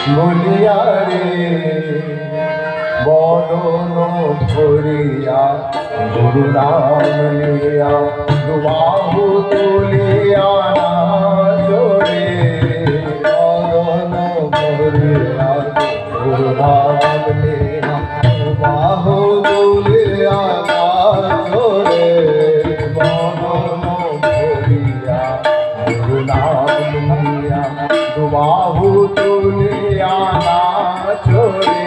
বলিয়া রে বদন ভরিয়া গুরু নাম লিয়া দুবাহু তুলিয়া নাচরে বদন ভরিয়া গুরু নাম লিয়া দুবাহু তুলিয়া নাচরে বদন ভরিয়া গুরু নাম লিয়া দুবাহু তুলিয়া নাচরে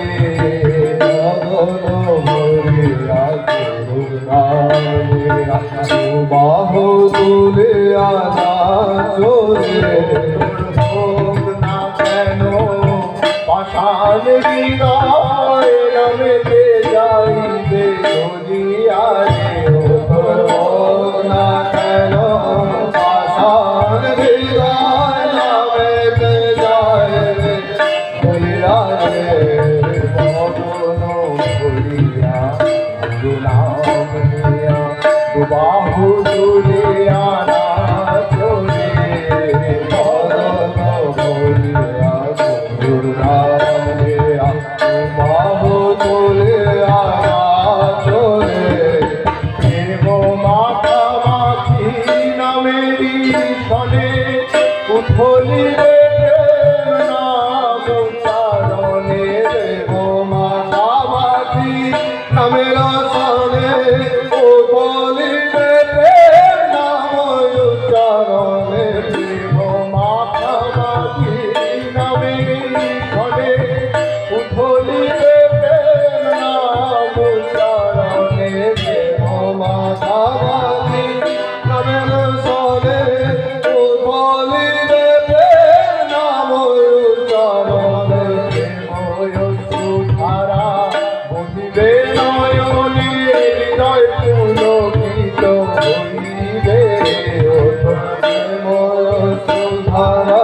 বাহু তুলিয়া নাচরে না কেন পাষাণ হৃদয় রমেতে যাইবে চলিয়া না কেন পাষাণ হৃদয় রমেতে যাইবে চলিয়া বাহু তুলিয়া নাচরে বাহু তুলিয়া নাচরে দেব মাতা মাছি নামেরি শনে উথলিবে নাম উচ্চারণে দেব মাতা মাছি নামের শনে Hare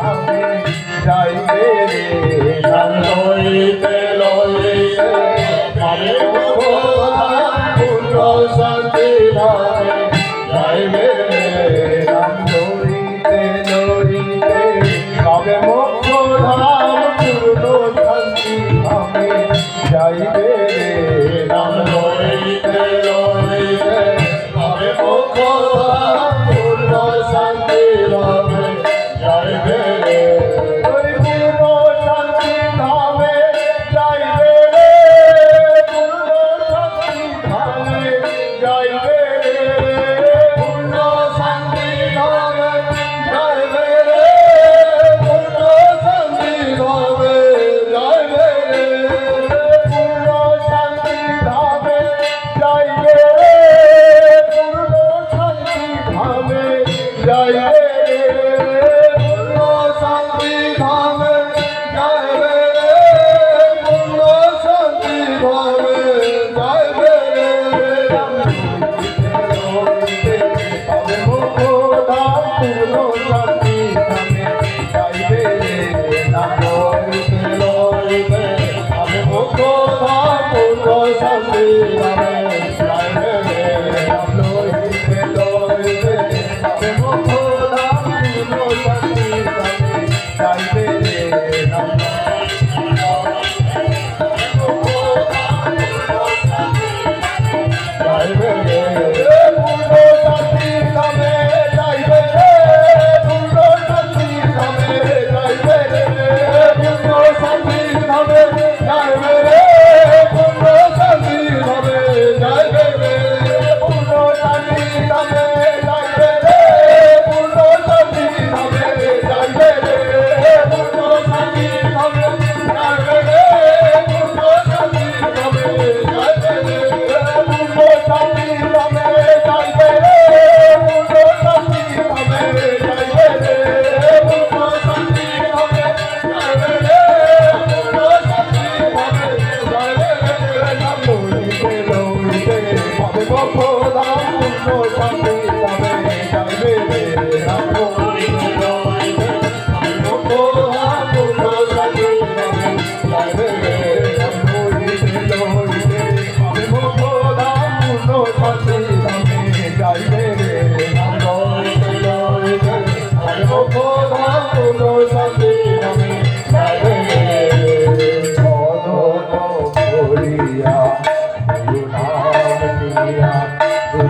ধামে যাইবে রে নাম লইতে লইতে পাবে পূর্ণ শান্তি ধামে যাইবে রে নাম লইতে লইতে পাবে মোক্ষ ধাম পূর্ণ শান্তি ধামে যাইবে রে নাম লইতে লইতে পাবে মোক্ষ ধাম পূর্ণ শান্তি ধামে যাইবে রে পূর্ণ শান্তি ধামে যাইবে রে পূর্ণ শান্তি ধামে যাইবে রে পূর্ণ শান্তি ধামে যাইবে রে পূর্ণ শান্তি ধামে যাইবে রে পূর্ণ শান্তি ধামে যাইবে রে পূর্ণ শান্তি ধামে যাইবে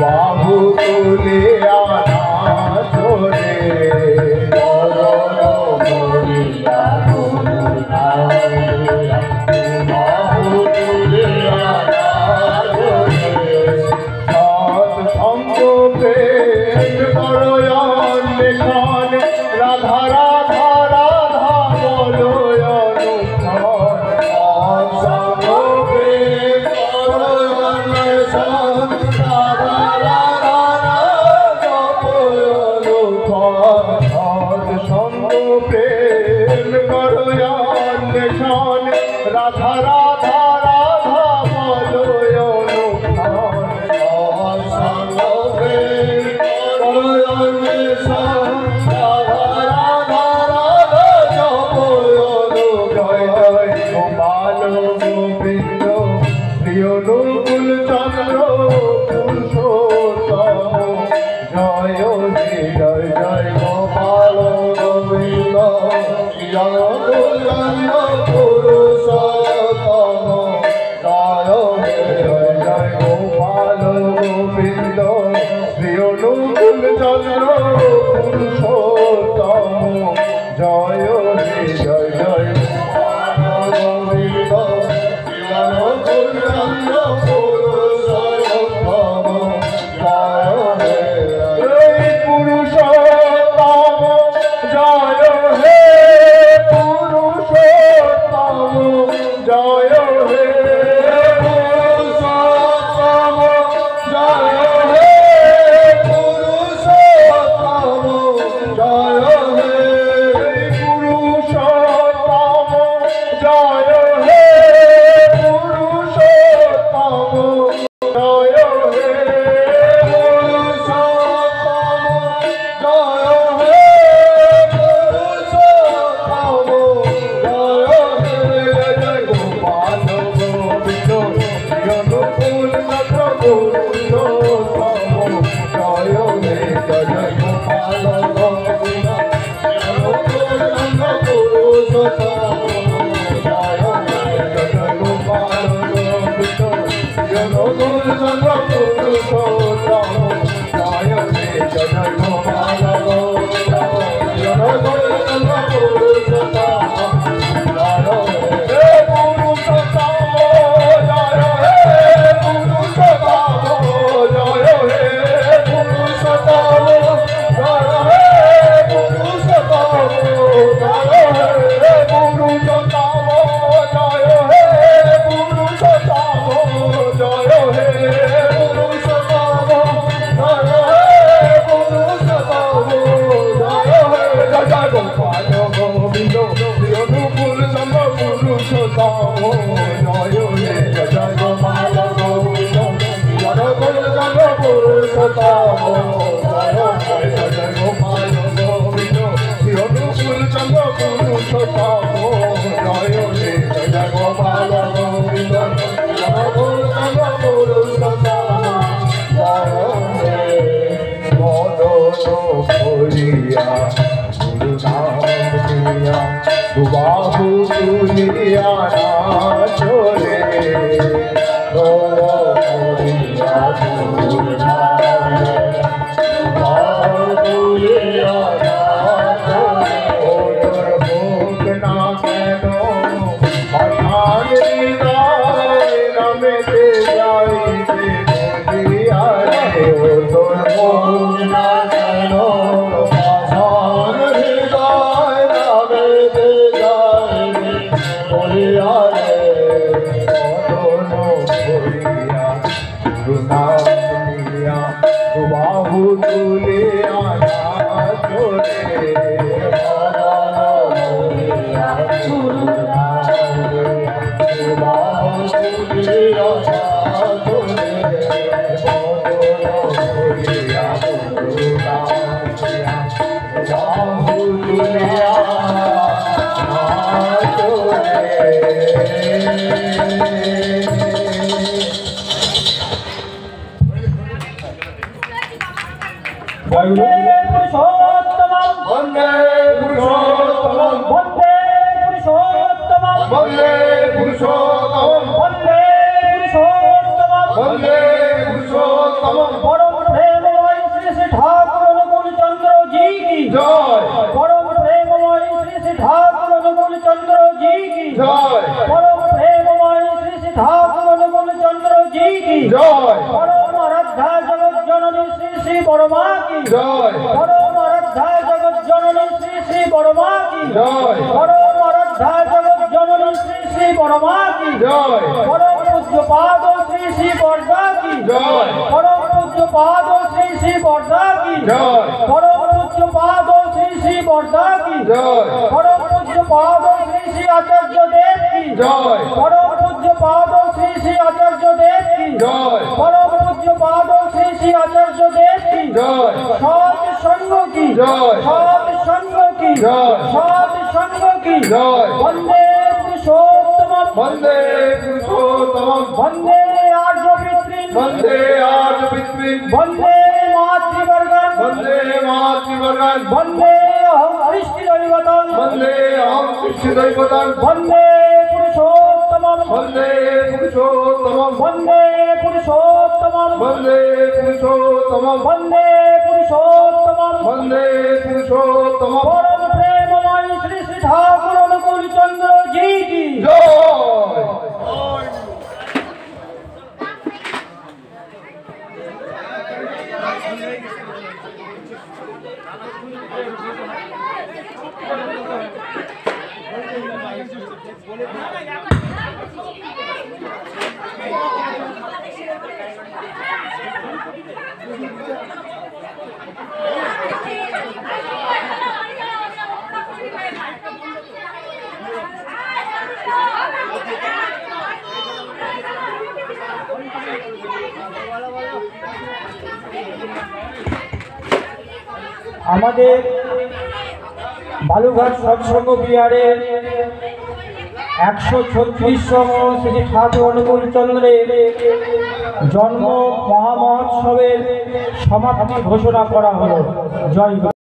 बाबू तुले आना छोड़े बाबू तुले आना छोड़े सात संग प्रेम करो निशान राधा राधा राधा बोलो अनुष्ठान संग प्रेम करो निशान प्रेम करो अन्वेषण राधा राधा राधा बोलो अनुष्ठान संग प्रेम करो अन्वेषण राधा राधा राधा बोलो जय जय गोपाल गोविंद प्रिय अनुकूल चंद्र पुरुषोत्तम जय जय जय गोपाल गोविंद पुरुषोत्तम जय जय गोपाल गोविंद श्री अनुकूल चंद्र पुरुषोत्तम जय जय जय गोपाल गोविंद श्री अनुकूल चंद्र पुरुषोत्तम जय पुरुषोत्तम जय हे पुरुषोत्तम जय हे पुरुषोत्तम जय हे पुरुषोत्तम जय हे पुरुषोत्तम जय हे पुरुषोत्तम जय हे पुरुषोत्तम जय हे পুরুষোত্তম জয় হে জয় গোপাল গোবিন্দ পুরুষোত্তম জয় হে মদন করিয়া গুরু নাম দিয়া দুবাহু তুলিয়া চলে করিয়া গুরু নাম তুলিয়া বাহু তুলে वंदे पुरुषोत्तमं वंदे पुरुषोत्तमं वंदे पुरुषोत्तमं वंदे पुरुषोत्तमं वंदे पुरुषोत्तमं वंदे पुरुषोत्तमं परम प्रेममय श्री श्री ठाकुर अनुकूल चंद्र जी की जय परम प्रेममय श्री श्री ठाकुर अनुकूल चंद्र जी की जय परम प्रेममय श्री श्री ठाकुर अनुकूल चंद्र जी की जय परम आराध्या जगत जननी श्री श्री बड़मा की जय परम आराध्या जगत जननी श्री श्री बड़मा की जय परम आराध्या जगत जननी श्री श्री बड़मा की जय परम पूज्य पाद श्री श्री बरदा की जय परम पूज्य पाद श्री श्री बरदा की जय परम पूज्य पाद श्री श्री बरदा की जय परम पूज्य पाद श्री श्री आचार्य देव की जय परम पूज्य पाद श्री श्री आचार्य देव की जय परम पूज्य पाद श्री श्री आचार्य देव की जय सात संग की जय सात संग की जय सात संग की जय वंदे पुरुषोत्तमं वंदे पुरुषोत्तमं वंदे आर्य पितृन् वंदे आर्य पितृन् वंदे मातृवर्गन् वंदे मातृवर्गन् वंदे अहं हरिष्ठदैवतं वंदे अहं कृष्णदैवतं वंदे पुरुषोत्तमं वंदे पुरुषोत्तमं वंदे पुरुषोत्तमं वंदे पुरुषोत्तमं वंदे पुरुषोत्तमं वंदे पुरुषोत्तमं परम प्रेममय श्री श्री ठाकुर अनुकूल चंद्र जी की जय আমাদের বালুঘাট সৎসঙ্গ বিহারের 136তম শ্রী ঠাকুর অনুকূল চন্দ্রের জন্ম মহামহোৎসবের সমাপ্তি ঘোষণা করা হলো। জয় গুরু।